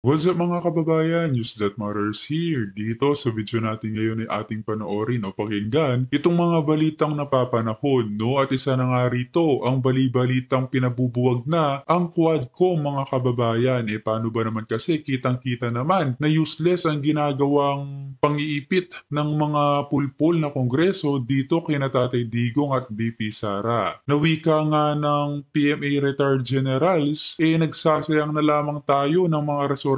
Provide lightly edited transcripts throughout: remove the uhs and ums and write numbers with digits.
What's up mga kababayan? News That Matters here. Dito sa video natin ngayon ay ating panoorin o pakinggan itong mga balitang napapanahon, no? At isa na nga rito, ang bali-balitang pinabubuwag na ang Quadcom mga kababayan. Paano ba naman kasi kitang-kita naman na useless ang ginagawang pang-iipit ng mga pulpul na kongreso dito kina Tatay Digong at BP Sara. Nawika nga ng PMA retired generals, nagsasayang na lamang tayo ng mga resources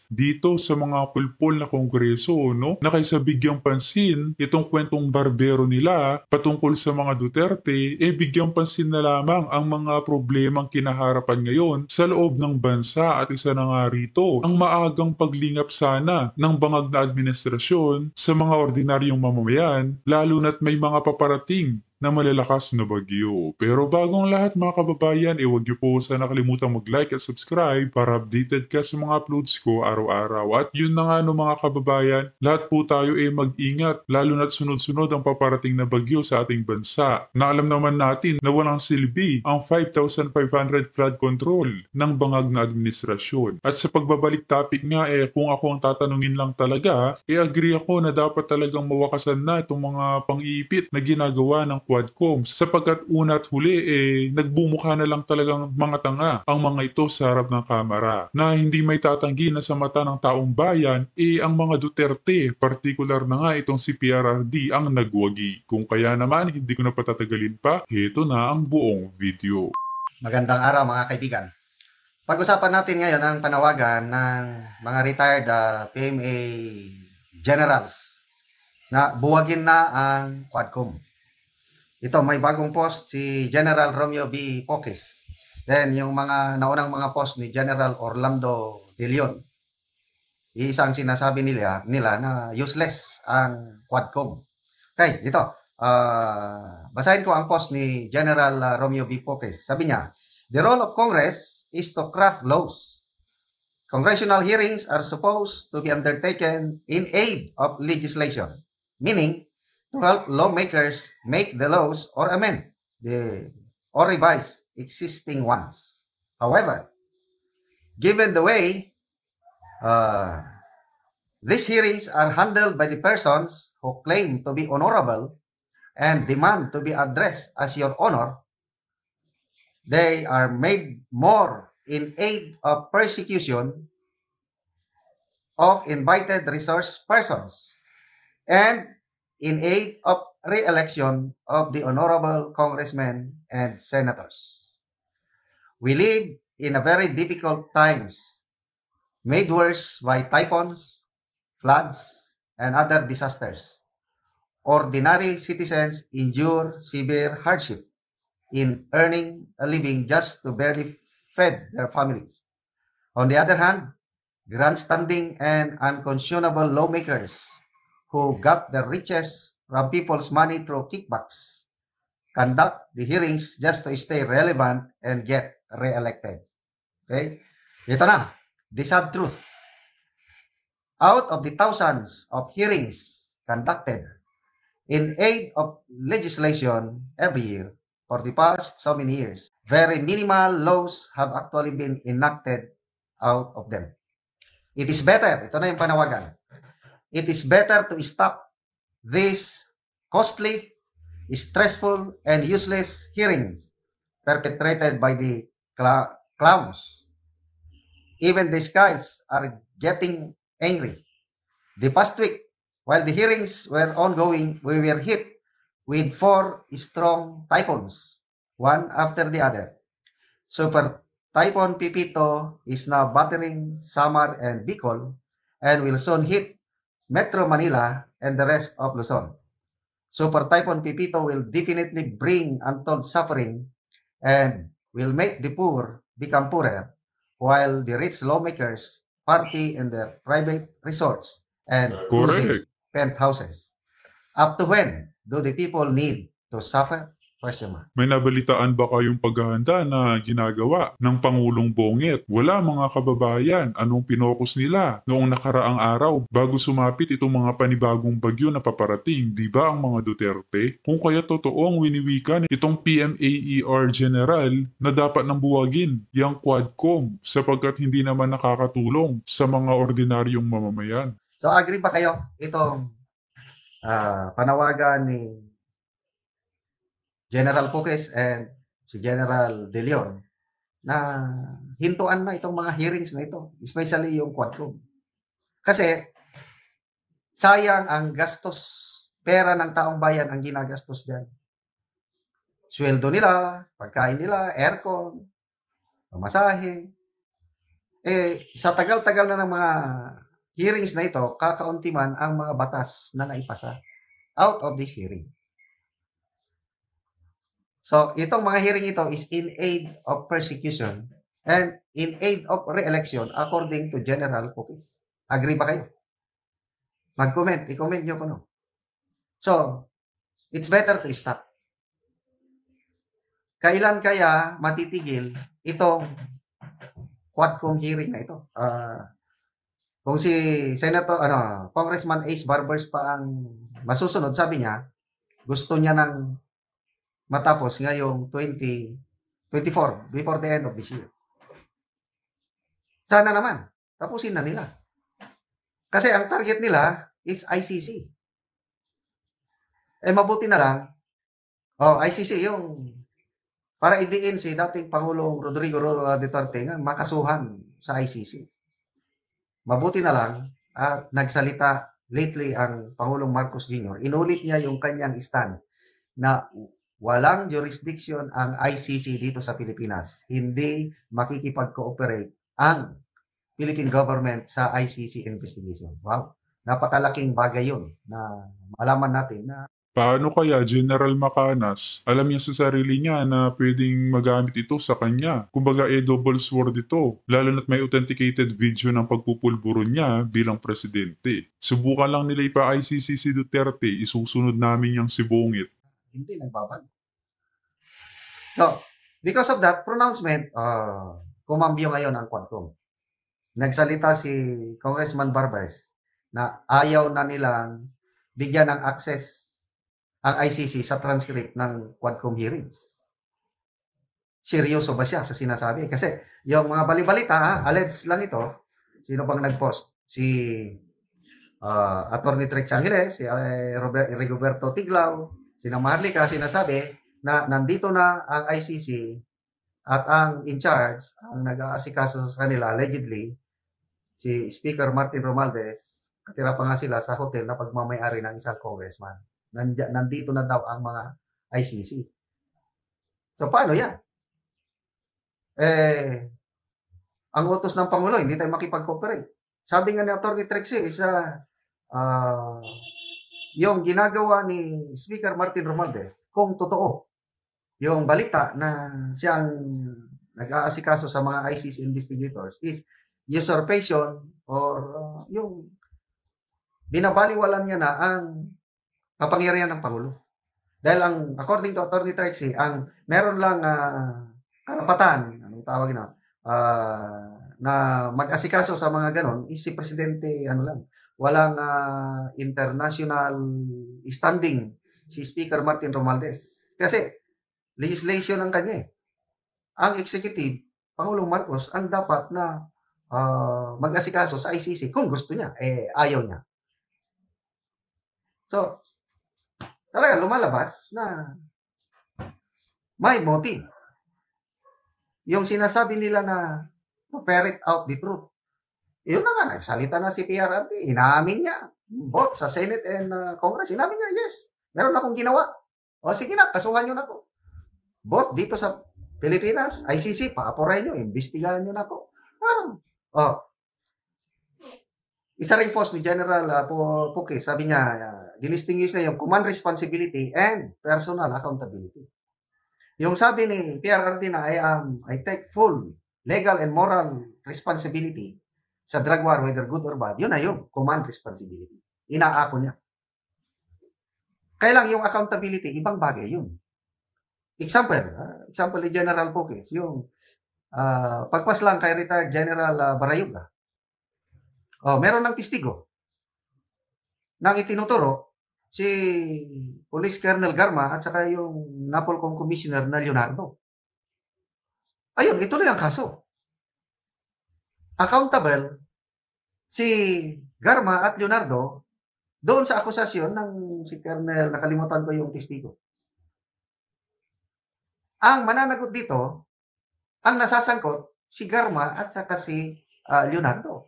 dito sa mga pulpol na kongreso, no? Na kaysa bigyang pansin itong kwentong barbero nila patungkol sa mga Duterte, bigyang pansin na lamang ang mga problemang kinaharapan ngayon sa loob ng bansa at isa na nga rito, ang maagang paglingap sana ng bangag na administrasyon sa mga ordinaryong mamamayan, lalo na't may mga paparating na malalakas na bagyo. Pero bagong lahat mga kababayan, huwag niyo po sana kalimutang mag-like at subscribe para updated ka sa mga uploads ko araw-araw. At yun na nga no mga kababayan, lahat po tayo mag-ingat, lalo na't sunod-sunod ang paparating na bagyo sa ating bansa. Na alam naman natin na walang silbi ang 5,500 flood control ng bangag na administrasyon. At sa pagbabalik topic nga kung ako ang tatanungin lang talaga, agree ako na dapat talagang mawakasan na itong mga pang-iipit na ginagawa ng Quadcom sapagkat una't huli nagbumukha na lang talagang mga tanga ang mga ito sa harap ng kamera na hindi may tatanggi na sa mata ng taong bayan ang mga Duterte, partikular na nga itong si PRRD ang nagwagi. Kung kaya naman hindi ko na patatagalin pa, heto na ang buong video. Magandang araw mga kaibigan. Pag-usapan natin ngayon ang panawagan ng mga retired PMA generals na buwagin na ang Quadcom. Ito, may bagong post si General Romeo B. Poques. Then, yung mga naunang mga post ni General Orlando De Leon. Isang sinasabi nila na useless ang Quadcom. Okay, ito. Basahin ko ang post ni General Romeo B. Poques. Sabi niya, the role of Congress is to craft laws. Congressional hearings are supposed to be undertaken in aid of legislation, meaning to help lawmakers make the laws or amend or revise existing ones. However, given the way these hearings are handled by the persons who claim to be honorable and demand to be addressed as your honor, they are made more in aid of persecution of invited resource persons and in aid of re-election of the honorable congressmen and senators. We live in a very difficult times, made worse by typhoons, floods, and other disasters. Ordinary citizens endure severe hardship in earning a living just to barely feed their families. On the other hand, grandstanding and unconscionable lawmakers who got the riches from people's money through kickbacks conduct the hearings just to stay relevant and get re-elected. Okay? Ito na, the sad truth. Out of the thousands of hearings conducted in aid of legislation every year for the past so many years, very minimal laws have actually been enacted out of them. It is better, ito na yung panawagan, it is better to stop these costly, stressful, and useless hearings perpetrated by the clowns. Even the skies are getting angry. The past week, while the hearings were ongoing, we were hit with 4 strong typhoons, one after the other. Super Typhoon Pipito is now battering Samar and Bicol and will soon hit Metro Manila and the rest of Luzon. Super Typhoon Pipito will definitely bring untold suffering and will make the poor become poorer, while the rich lawmakers party in their private resorts and cruising penthouses. Up to when do the people need to suffer? Question mark. May nabalitaan ba kayong paghahanda na ginagawa ng Pangulong Bonget? Wala mga kababayan, anong pinokus nila noong nakaraang araw bago sumapit itong mga panibagong bagyo na paparating, di ba ang mga Duterte? Kung kaya totoong winiwikan itong PMAER General na dapat nang buwagin yang Quadcom sapagkat hindi naman nakakatulong sa mga ordinaryong mamamayan. So agree ba kayo itong panawagan ni General Puques and si General De Leon na hintuan na itong mga hearings na ito, especially yung Quadcom. Kasi sayang ang gastos, pera ng taong bayan ang ginagastos dyan. Sweldo nila, pagkain nila, aircon, pamasahe. Sa tagal-tagal na ng mga hearings na ito, kakaunti man ang mga batas na naipasa out of this hearing. So, itong mga hearing ito is in aid of persecution and in aid of re-election according to General Puques. Agree ba kayo? Mag-comment. I-comment nyo kung no. So, it's better to stop. Kailan kaya matitigil itong Quadcom hearing na ito? Kung si Congressman Ace Barbers pa ang masusunod, sabi niya, gusto niya nang matapos ngayong 2024, before the end of this year. Sana naman, tapusin na nila. Kasi ang target nila is ICC. Mabuti na lang, ICC yung para idiin si dating Pangulong Rodrigo Duterte nga makasuhan sa ICC. Mabuti na lang at nagsalita lately ang Pangulong Marcos Jr. Inulit niya yung kanyang stand na walang jurisdiction ang ICC dito sa Pilipinas. Hindi makikipag-cooperate ang Philippine government sa ICC investigation. Wow, napakalaking bagay yun na malaman natin na Paano kaya General Macanas? Alam niya sa sarili niya na pwedeng magamit ito sa kanya. Kumbaga double sword ito, lalo na't may authenticated video ng pagpupulburo niya bilang presidente. Subukan lang nila ipa-ICC si Duterte, isusunod namin yang si Bongit. hindi nagbabago. So, because of that pronouncement, kumambyo ngayon ang Quadcom. Nagsalita si Congressman Barbers na ayaw na nilang bigyan ng access ang ICC sa transcript ng Quadcom hearings. Seryoso ba siya sa sinasabi? Kasi yung mga balibalita, alleged lang ito. Sino bang nag-post? Si Attorney Trex Angeles, si Rigoberto Tiglao, si Maharlika, sinasabi na nandito na ang ICC at ang in charge, ang nag-aasikaso sa kanila, allegedly, si Speaker Martin Romualdez, katira pa nga sila sa hotel na pagmamayari ng isang congressman. Nandito na daw ang mga ICC. So, paano yan? Ang utos ng Pangulo, hindi tayo makipag-cooperate. Sabi nga ni Atty. Trexie, yung ginagawa ni Speaker Martin Romualdez, kung totoo, yung balita na siyang nag-aasikaso sa mga ICC investigators is usurpation or yung binabaliwalan niya na ang kapangyarihan ng Pangulo. Dahil according to Atty. Trexie, ang meron lang karapatan, anong tawag na mag-asikaso sa mga ganon is si Presidente, walang international standing si Speaker Martin Romualdez. Kasi legislation ang kanya eh. Ang executive, Pangulong Marcos, ang dapat na mag-asikaso sa ICC kung gusto niya, ayaw niya. So, talaga lumalabas na may motive. Yung sinasabi nila na to ferret out the truth. Yun na nga, nagsalita na si PRRD. Inaamin niya. Both sa Senate and Congress. Inaamin niya, yes. Meron akong ginawa. O sige na, kasuhan nyo na ako. Both dito sa Pilipinas, ICC, paaporay nyo, imbestigahan nyo na ako. Isa ring post ni General Puque, sabi niya, dinistinguish na yung command responsibility and personal accountability. Yung sabi ni PRRD na I take full legal and moral responsibility sa drug war, whether good or bad, yun na yung command responsibility. Inaako niya. Kaya lang yung accountability, ibang bagay yun. example ni General Pukis, yung pagpaslang kay retired General Barayuga. Meron ng testigo nang itinuturo si Police Colonel Garma at saka yung Napolcom Commissioner na Leonardo. Ayun, ituloy ang kaso. Accountable si Garma at Leonardo doon sa akusasyon ng si Colonel, nakalimutan ko yung testigo. Ang mananagot dito, ang nasasangkot, si Garma at saka si Leonardo.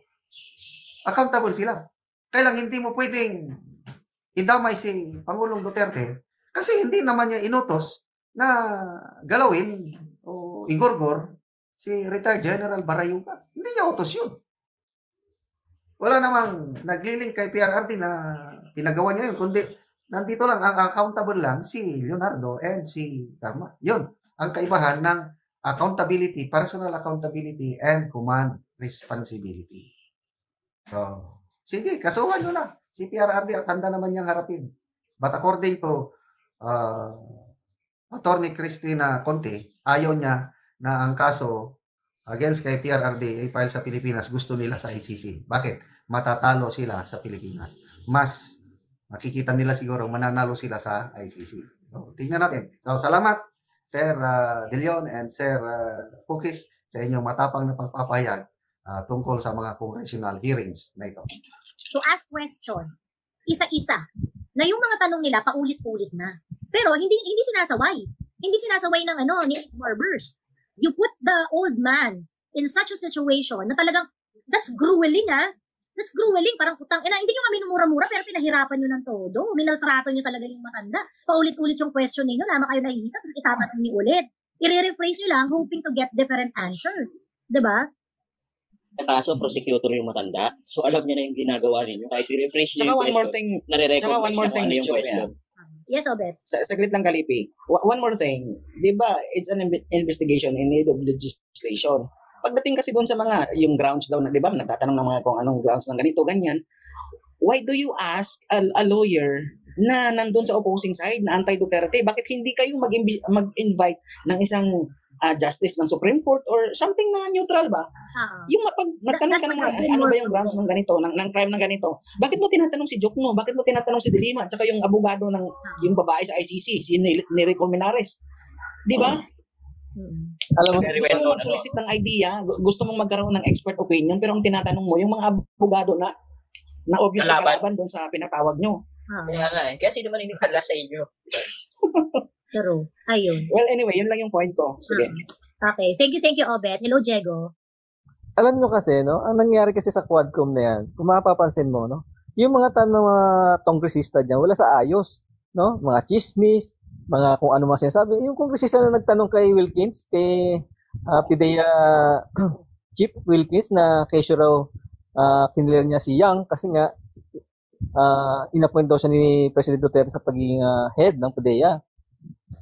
Accountable sila. Kaya lang hindi mo pwedeng idamay si Pangulong Duterte kasi hindi naman niya inutos na galawin o igorgor si retired General Barayuga. Hindi niya utos yun. Wala namang nagliling kay PRRD na pinagawa niya yun, kundi nandito lang, ang accountable lang si Leonardo and si Garma. Yun, ang kaibahan ng accountability, personal accountability, and command responsibility. So, sige, kasuhan nyo na si PRRD at handa naman niyang harapin. But according to Attorney Cristina Conte, ayaw niya na ang kaso against kay PRRD ay file sa Pilipinas, gusto nila sa ICC. Bakit? Matatalo sila sa Pilipinas. Mas makikita nila siguro mananalo sila sa ICC. So, tingnan natin. So, salamat Sir De Leon and Sir Pukis sa inyong matapang na pagpapahayag tungkol sa mga congressional hearings na ito. To ask question, isa-isa, na yung mga tanong nila paulit-ulit na. Pero hindi sinasaway. Hindi sinasaway ng ni barbers. You put the old man in such a situation na talagang, that's grueling That's grueling. Parang utang. Hindi nyo kami minumura-mura pero pinahirapan nyo ng todo. Minaltrato nyo talaga yung matanda. Paulit-ulit yung question ninyo. Lama kayo nahihita tapos itatanong nyo ulit. I-rephrase nyo lang hoping to get different answer. Diba? Kaso prosecutor yung matanda. So alam niya na yung ginagawa ninyo. Kahit i-rephrase nyo yung question, nare-record one more thing, yung question. Yes, Obet. Saglit lang, Kalipi. One more thing. Diba, it's an investigation in need of legislation. Pagdating kasi doon sa mga, yung grounds daw, na, di ba, nagtatanong ng mga kung anong grounds ng ganito, ganyan, why do you ask a lawyer na nandun sa opposing side, na anti-Duterte? Bakit hindi kayo mag-invite ng isang justice ng Supreme Court or something na neutral ba? Yung nagtanong ka ng ano ba yung grounds ng ganito, ng crime ng ganito, bakit mo tinatanong si Jokno? Bakit mo tinatanong si Dilima? At saka yung abogado ng yung babae sa ICC, si Nery Colmenares. Di ba? Alam mo, gusto mo mag-solicit ng idea, gusto mong magkaroon ng expert opinion, pero ang tinatanong mo, yung mga abogado na obviously kalaban doon sa pinatawag nyo. Kaya nga Kaya sino man inikala sa inyo? Pero, ayun. Well, anyway, yun lang yung point ko. Sige. Okay. Thank you, Obet. Hello, Diego. Alam nyo kasi, no, ang nangyari kasi sa Quadcom na yan, kung mapapansin mo, no, yung mga mga kongresista niya, wala sa ayos, no, mga chismis, mga kung ano mga sinasabi. Yung kongresista na nagtanong kay Wilkins, kay PIDEA Chief Wilkins, na kesyo raw kinilir niya si Yang kasi nga inappoint daw siya ni President Duterte sa pagiging head ng PIDEA.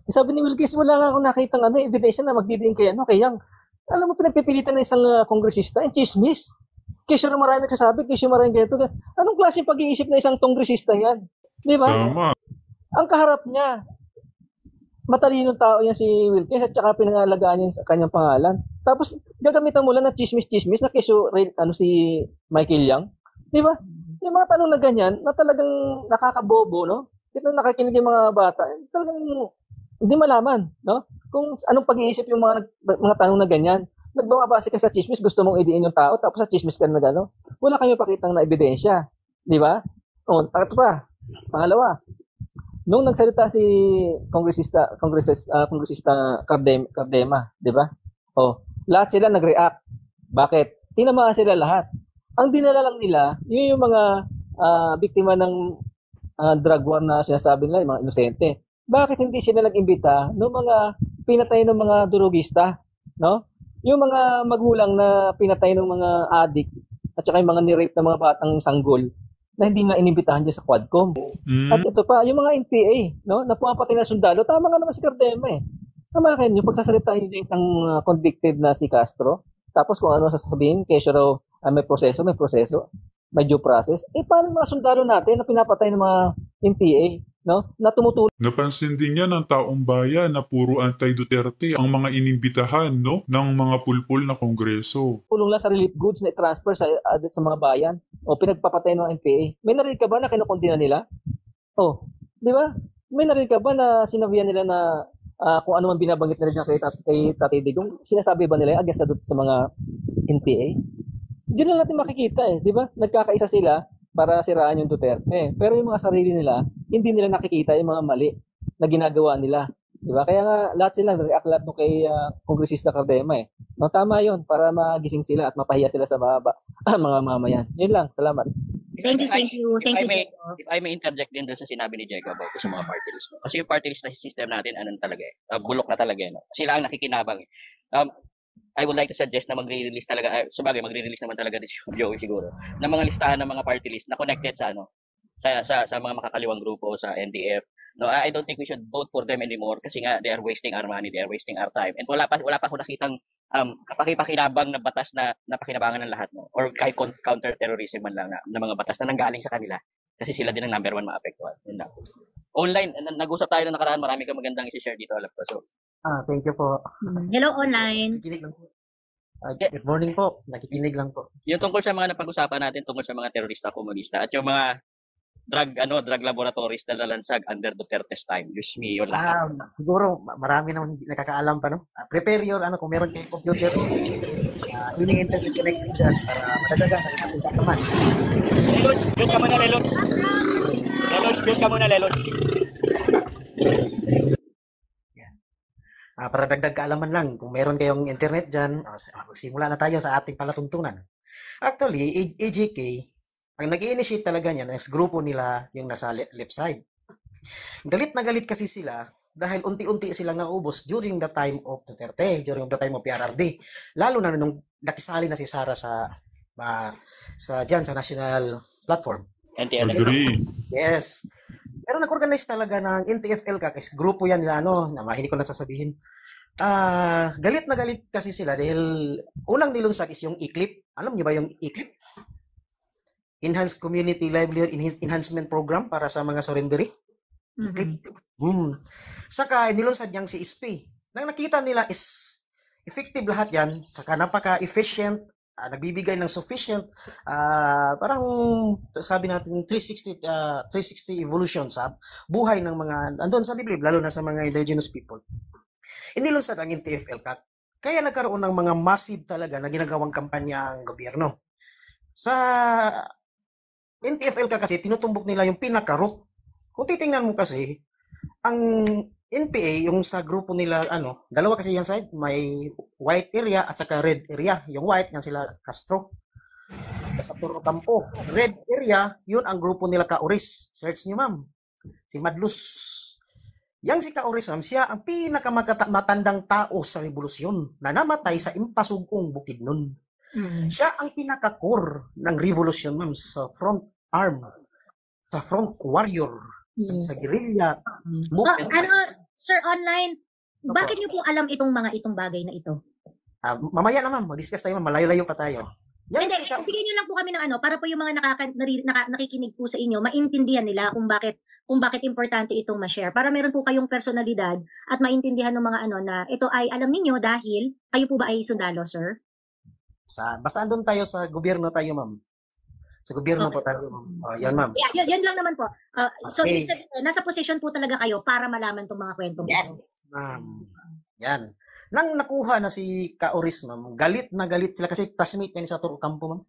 Sabi ni Wilkins, wala nga akong nakitang ebidensya na magdidiin kay Yang. Alam mo, pinagpipilitan ng isang kongresista, yung chismis. Kesyo raw marami nagsasabi, kesyo marami ganito. Anong klaseng pag-iisip na isang kongresista yan? Di ba? Tama. Ang kaharap niya, matalinong tao yan si Wilkins at saka pinangalagaan niya sa kanyang pangalan. Tapos gagamitan mo lang na chismis na kesyo si Michael Yang. Di ba? Yung mga tanong na ganyan na talagang nakakabobo, no? Dito nakakinig yung mga bata, talagang hindi malaman, no? Kung anong pag-iisip yung mga tanong na ganyan. Nagbabase ka sa chismis, gusto mong idiin yung tao, tapos sa chismis ka na gano'n. Wala kami pakitang na ebidensya. Di ba? Ito pa. Pangalawa, nung nagsalita si Kongresista Cardema, di ba? Lahat sila nag-react. Bakit? Tinamaan sila lahat. Ang dinala lang nila, yung mga biktima ng drug war na sinasabi nila, yung mga inosente. Bakit hindi sila nag-imbita ng mga pinatay ng mga durugista, no? Yung mga magulang na pinatay ng mga addict at saka yung mga nirape ng mga batang sanggol na hindi nga inimbitahan dyan sa Quadcom. At ito pa, yung mga NPA, no, na pumapatay na sundalo, tama nga naman si Cardema eh. Tama kayo, yung pagsasalita yung isang convicted na si Castro, tapos kung ano sasabihin, kesyo raw may proseso, may due process, paano yung mga sundalo natin na pinapatay ng mga NPA? no? Na tumutulong Napansin din yan ng taong bayan na puro anti-Duterte ang mga inimbitahan, no, ng mga pulpul na kongreso. lang sa relief goods na i-transfer sa mga bayan o pinagpapatay ng NPA. May narinig ka ba na kinukundina nila? Oh, di ba? May narinig ka ba na sinabihan nila na kung ano man binabanggit nila kay Tatay Digong, sinasabi ba nila against sa mga NPA? Diyan lang natin makikita di ba? Nagkakaisa sila para siraan yung Duterte. Pero yung mga sarili nila, hindi nila nakikita yung mga mali na ginagawa nila. Di ba? Kaya nga lahat sila react lahat no kay Kongresista Cardema No, tama 'yon para magising sila at mapahiya sila sa mga mamayan. Yun lang, salamat. Thank you. If I may interject din doon sa sinabi ni Diego about sa mga party list. Kasi yung party list na system natin, talaga bulok na talaga no. Sila ang nakikinabang I would like to suggest na magre-release talaga, sabagay magre-release naman talaga din si Joey siguro, ng mga listahan ng mga party list na connected sa sa mga makakaliwang grupo sa NDF. No, I don't think we should vote for them anymore kasi nga they are wasting our money, they are wasting our time. And wala pa ako nakitang kapakipakinabang na batas na napakinabangan ng lahat no, or kahit counter-terrorism man lang na mga batas na nanggaling sa kanila kasi sila din ang number one maapektuhan. Yun lang. Online, nag-usap tayo ng nakaraan, marami kang magandang i-share dito, alam ko. So, thank you po. Hello online. Nakikinig lang po. Good morning po. Nakikinig lang po. Yung tungkol sa mga napag-usapan natin tungkol sa mga terorista, komunista at yung mga drug laboratories na lalansag under Duterte's time. Diyos me, yun lang. Siguro marami naman hindi nakakaalam pa no. Prepare your kung meron kayong computer, ini internet connection dyan para madadagan nakikita naman. Lelos, yun ka muna, Lelos. Yun ka muna, Lelos. Para dagdag kaalaman lang, kung meron kayong internet dyan, magsimula na tayo sa ating palatuntunan. Actually, AJK, ang nag-i-initiate talaga niyan is grupo nila yung nasa left side. Galit na galit kasi sila dahil unti-unti silang naubos during the time of Duterte, during the time of PRRD. Lalo na nung nakisali na si Sara sa national platform. Agree. Yes. Pero nag-organize talaga ng NTFL kasi grupo yan nila na hindi ko na sasabihin. Galit na galit kasi sila dahil unang nilunsad is yung ECLIP. Alam niyo ba yung ECLIP? Enhanced Community Livelihood Enhancement Program para sa mga surrendery. Saka nilunsad niyang si SPay. Nang nakita nila is effective lahat yan, saka napaka-efficient, nagbibigay ng sufficient parang sabi natin 360 evolution sa buhay ng mga andun sa liblib, lalo na sa mga indigenous people. Inilunsad ang NTFL kaya nagkaroon ng mga massive talaga na ginagawang kampanya ang gobyerno. Sa NTFL kasi tinutumbok nila yung pinaka-root. Kung titingnan mo kasi ang NPA, yung sa grupo nila, dalawa kasi yung side, may white area at saka red area. Yung white, yan sila Castro. Sa Toro Campo. Red area, yun ang grupo nila Kauris. Search niyo ma'am. Si Madlus. Yang si Kauris ma'am, siya ang pinakamatandang tao sa revolusyon na namatay sa impasugong Bukidnon. Siya ang pinaka-core ng revolusyon ma'am sa front arm, sa front warrior. Sa guerrilla movement. Sir Online, bakit niyo po alam itong bagay na ito? Mamaya na ma'am, mag-discuss tayo ma'am, malayo-layo pa tayo. Hindi, bigyan niyo lang po kami ng para po yung mga nakikinig po sa inyo, maintindihan nila kung bakit importante itong ma-share. Para meron po kayong personalidad at maintindihan ng mga na ito ay alam niyo dahil kayo po ba ay sundalo, sir? Basta andun tayo sa gobyerno tayo ma'am. Sa gobyerno po tayo. Yan ma'am. Yan lang naman po. So, nasa position po talaga kayo para malaman itong mga kwentong ito. Yes, ma'am. Yan. Nang nakuha na si Kauris, ma'am, galit na galit sila kasi classmate niya sa Toro Campo, ma'am.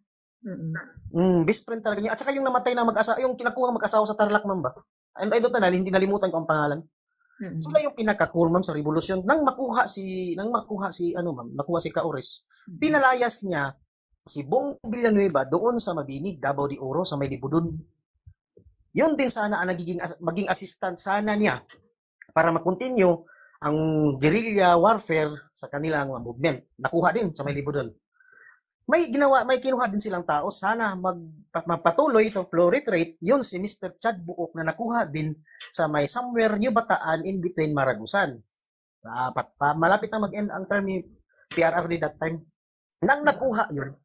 Best friend talaga niya. At saka yung namatay na mag-asawa, yung kinakuha mag-asawa sa Tarlac, ma'am ba? And I don't know, hindi nalimutan ko ang pangalan. Sila yung pinaka-core, ma'am, sa revolusyon. Nang makuha si Kauris, pinalayas niya si Bong Villanueva doon sa Mabinig, Davao de Oro, sa may Libudon. Yun din sana ang maging assistant sana niya para mag-continue ang guerrilla warfare sa kanilang movement. Nakuha din sa may Libudon. May kinuha din silang tao, sana magpatuloy ito, proliferate, yun si Mr. Chad Buok na nakuha din sa may somewhere New Bataan in between Maragusan. Malapit na mag-end ang term ni PRRD that time. Nang nakuha yun,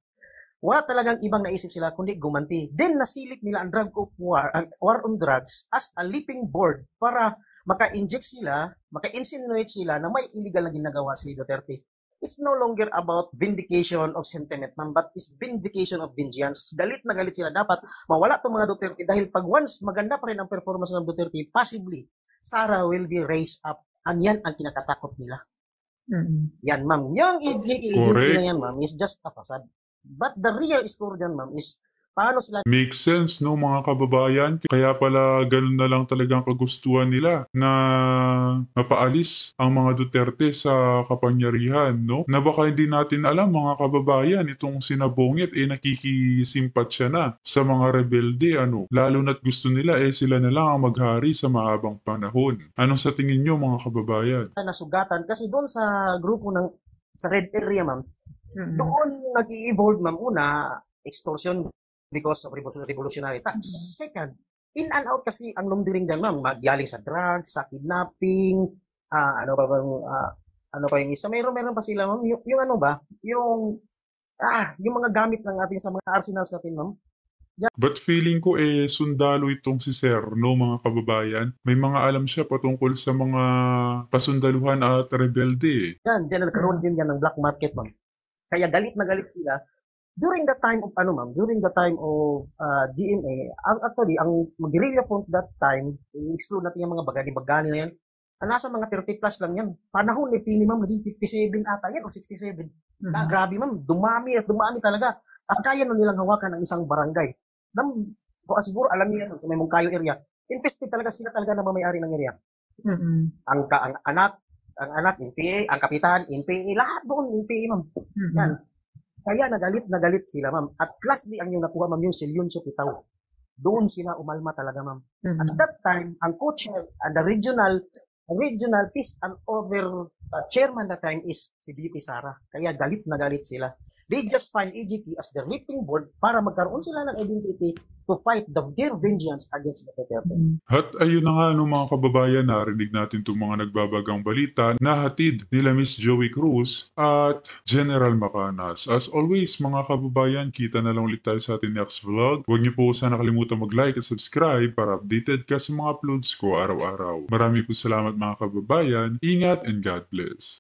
Wala talagang ibang naisip sila kundi gumanti. Then nasilip nila ang drug of war, ang war on drugs as a leaping board para maka-inject sila, maka-insinuate sila na may illegal na ginagawa si Duterte. It's no longer about vindication of sentiment, ma'am, but it's vindication of vengeance. Galit na galit sila. Dapat mawala itong mga Duterte dahil pag once maganda pa rin ang performance ng Duterte, possibly, Sara will be raised up. And yan ang kinakatakot nila. Yan, ma'am. Yung EJK Correct. na yan, ma'am, is just a facade. But the real score dyan, ma'am, is paano sila Makes sense, no, mga kababayan? Kaya pala ganun na lang talagang kagustuhan nila na mapaalis ang mga Duterte sa kapangyarihan, no? Na baka hindi natin alam, mga kababayan, itong sinabongit, nakikisimpat siya na sa mga rebelde, ano? Lalo na't gusto nila, sila na lang ang maghari sa mahabang panahon. Anong sa tingin nyo, mga kababayan? nasugatan? Kasi doon sa grupo sa red area, ma'am, doon nag-i-evolve, ma'am, una, extortion because of revolutionary attacks. Second, in and out kasi ang lumdiring dyan, ma'am, magyaling sa drugs, sa kidnapping, ano pa yung isa, meron pa sila, ma'am, yung ano ba, yung mga gamit ng ating sa mga arsenals natin, ma'am. But feeling ko sundalo itong si Sir, no, mga kababayan? May mga alam siya patungkol sa mga pasundaluhan at rebelde. Yan, dyan na nagkaroon din yan ng black market, ma'am. Kaya galit na galit sila. During the time of GMA, actually, ang guerrilla front that time, i-explore natin yung mga bagani-bagani na yan, nasa mga 30 plus lang yan. Panahon ni Pini, ma'am, naging 57 ata yan o 67. Grabe, ma'am, dumami talaga. At kaya na nilang hawakan ng isang barangay. Siguro alam niyo yan, sa may Mungkayo area, infested talaga sila talaga na may-ari ng area. Ang anak, NPA, ang kapitan, NPA, lahat doon, NPA, ma'am. Yan. Kaya nagalit sila, ma'am. At lastly, ang yung nakuha, ma'am, yung Silyoncio Pitaw. Doon sila umalma talaga, ma'am. At that time, ang co-chair and the regional peace and over chairman that time is si BP Sara. Kaya galit na galit sila. They just find EJP as the leaping board para magkaroon sila ng identity to fight their vengeance against the Duterte. At ayun na nga, no, mga kababayan, narinig natin itong mga nagbabagang balita na hatid nila Miss Joey Cruz at General Macanas. As always, mga kababayan, kita na lang ulit tayo sa ating next vlog. Huwag niyo po sana kalimutan mag-like at subscribe para updated ka sa mga uploads ko araw-araw. Marami po salamat, mga kababayan. Ingat and God bless.